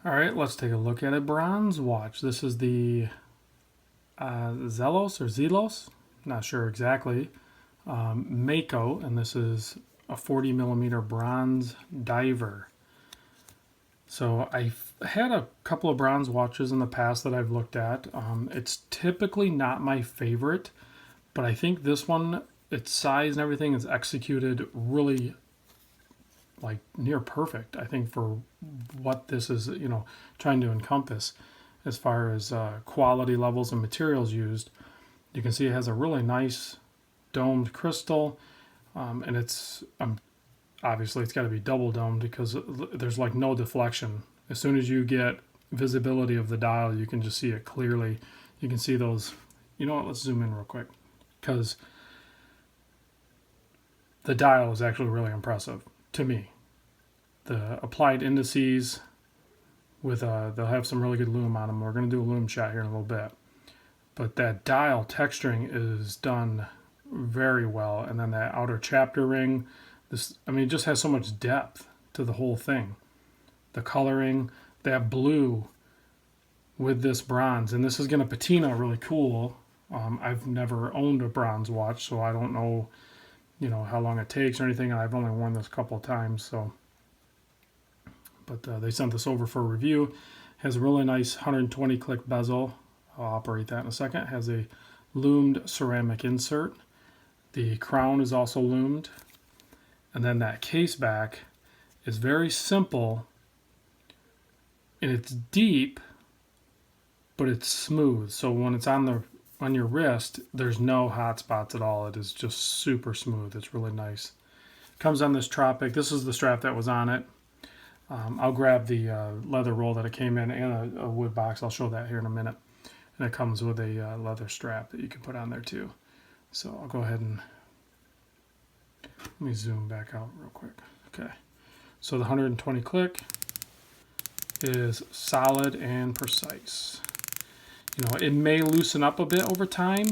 All right, let's take a look at a bronze watch. This is the Zelos, not sure exactly, Mako, and this is a 40 millimeter bronze diver. So I've had a couple of bronze watches in the past that I've looked at. It's typically not my favorite, but I think this one, its size and everything is executed really like near perfect. I think for what this is, trying to encompass as far as quality levels and materials used. You can see it has a really nice domed crystal, and it's obviously it's got to be double domed because there's like no deflection. As soon as you get visibility of the dial, you can just see it clearly. You can see those. You know what? Let's zoom in real quick because the dial is actually really impressive to me. The applied indices with they'll have some really good lume on them. We're going to do a lume shot here in a little bit, but that dial texturing is done very well, and then that outer chapter ring. It just has so much depth to the whole thing. The coloring, that blue with this bronze, and this is going to patina really cool. I've never owned a bronze watch, so I don't know, how long it takes or anything. I've only worn this a couple of times, so. But they sent this over for review. It has a really nice 120 click bezel. I'll operate that in a second. It has a loomed ceramic insert. The crown is also loomed. And then that case back is very simple, and it's deep, but it's smooth. So when it's on your wrist, there's no hot spots at all. It is just super smooth. It's really nice. It comes on this Tropic. This is the strap that was on it. I'll grab the leather roll that it came in and a wood box. I'll show that here in a minute. And it comes with a leather strap that you can put on there too. So I'll go ahead and let me zoom back out real quick. Okay. So the 120 click is solid and precise. It may loosen up a bit over time,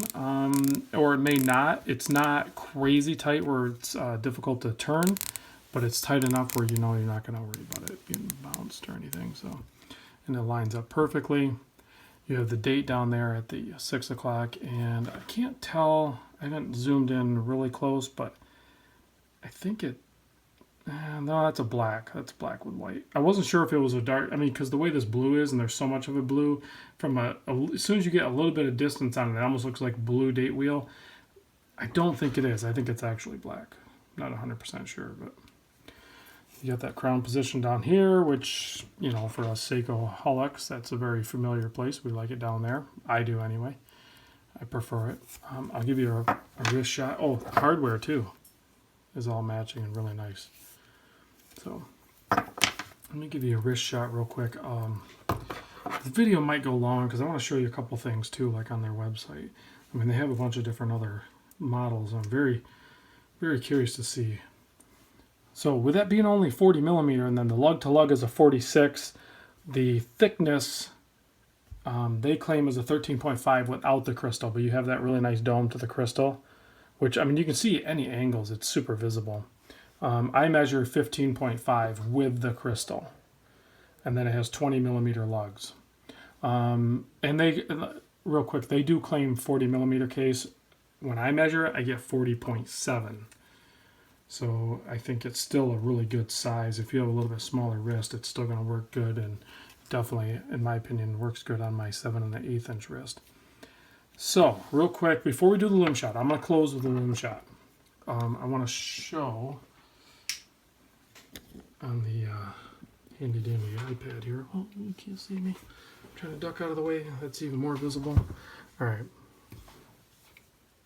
or it may not. It's not crazy tight where it's difficult to turn, but it's tight enough where you're not going to worry about it being bounced or anything. So, and it lines up perfectly. You have the date down there at the 6 o'clock, and I can't tell. I haven't zoomed in really close, but I think it. No, that's a black. That's black with white. I wasn't sure if it was a dark. Because the way this blue is, and there's so much of a blue, as soon as you get a little bit of distance on it, it almost looks like a blue date wheel. I don't think it is. I think it's actually black. Not 100% sure, but you got that crown position down here, which, for us Seiko-holics, that's a very familiar place. We like it down there. I do anyway. I prefer it. I'll give you a wrist shot. Oh, the hardware too is all matching and really nice. So let me give you a wrist shot real quick. The video might go long because I want to show you a couple things too, like on their website. They have a bunch of different other models. I'm very, very curious to see. So with that being only 40 millimeter, and then the lug to lug is a 46, the thickness they claim is a 13.5 without the crystal, but you have that really nice dome to the crystal, which you can see at any angles. It's super visible. I measure 15.5 with the crystal, and then it has 20 millimeter lugs. And they, real quick, they do claim 40 millimeter case. When I measure it, I get 40.7. So I think it's still a really good size. If you have a little bit smaller wrist, it's still going to work good, and definitely, in my opinion, works good on my 7 1/8 inch wrist. So real quick, before we do the lume shot, I'm going to close with the lume shot. I want to show on the handy dandy iPad here. Oh, you can't see me. I'm trying to duck out of the way. That's even more visible. All right.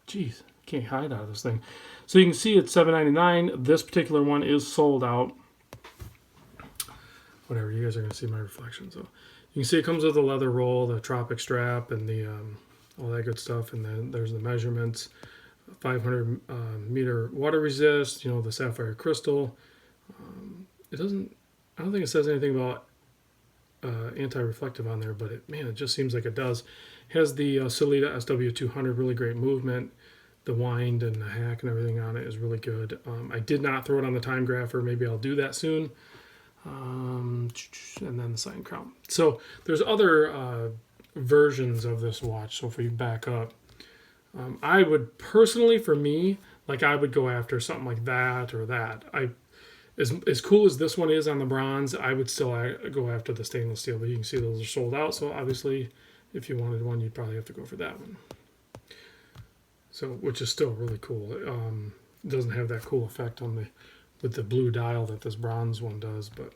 Jeez, can't hide out of this thing. So you can see it's $7.99. This particular one is sold out. Whatever, you guys are going to see my reflection. So you can see it comes with a leather roll, the Tropic strap, and the all that good stuff. And then there's the measurements. 500 meter water resist, the sapphire crystal. I don't think it says anything about anti-reflective on there, but it just seems like it does. It has the Sellita SW200, really great movement. The wind and the hack and everything on it is really good. I did not throw it on the time grapher. Maybe I'll do that soon. And then the sign crown. So there's other versions of this watch. So if we back up, I would personally, for me, like I would go after something like that or that. As cool as this one is on the bronze, I would still go after the stainless steel. But you can see those are sold out. So obviously, if you wanted one, you'd probably have to go for that one. So, which is still really cool. It doesn't have that cool effect on with the blue dial that this bronze one does. But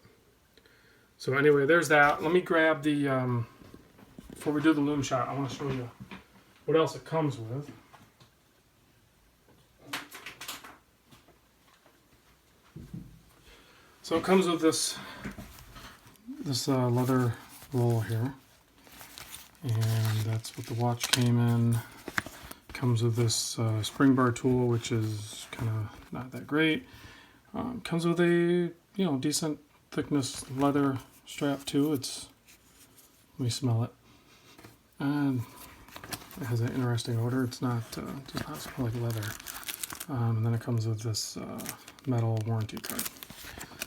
so anyway, there's that. Let me grab the before we do the lume shot. I want to show you what else it comes with. So it comes with this leather roll here, and that's what the watch came in. Comes with this spring bar tool, which is kind of not that great. Comes with a decent thickness leather strap too. Let me smell it, and it has an interesting odor. It's not does not smell like leather. And then it comes with this metal warranty card.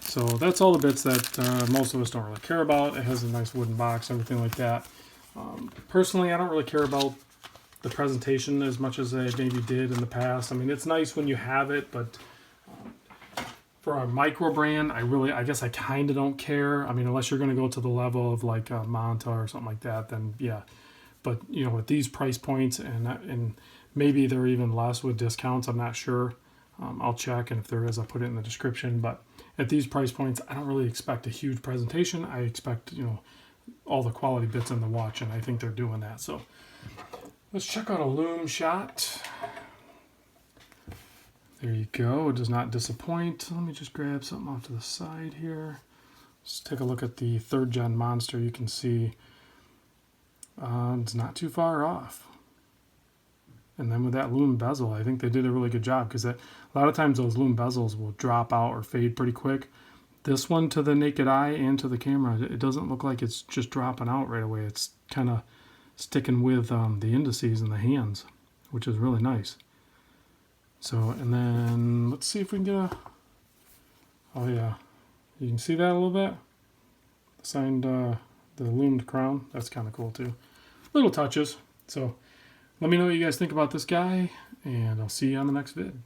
So that's all the bits that most of us don't really care about. It has a nice wooden box, everything like that. Personally, I don't really care about the presentation as much as I maybe did in the past. I mean, it's nice when you have it, but for a micro brand, I guess I kind of don't care. I mean, unless you're going to go to the level of like Manta or something like that, then yeah. But with these price points and maybe they're even less with discounts, I'm not sure. I'll check, and if there is, I'll put it in the description. But at these price points, I don't really expect a huge presentation. I expect all the quality bits in the watch, and I think they're doing that. So let's check out a lume shot. There you go. It does not disappoint. Let me just grab something off to the side here. Let's take a look at the 3rd gen Monster. You can see it's not too far off. And then with that lume bezel, I think they did a really good job, because a lot of times those lume bezels will drop out or fade pretty quick. This one, to the naked eye and to the camera, it doesn't look like it's just dropping out right away. It's kind of sticking with the indices in the hands, which is really nice. So, and then let's see if we can get oh yeah, you can see that a little bit. Signed the lumed crown. That's kind of cool too. Little touches. So let me know what you guys think about this guy, and I'll see you on the next vid.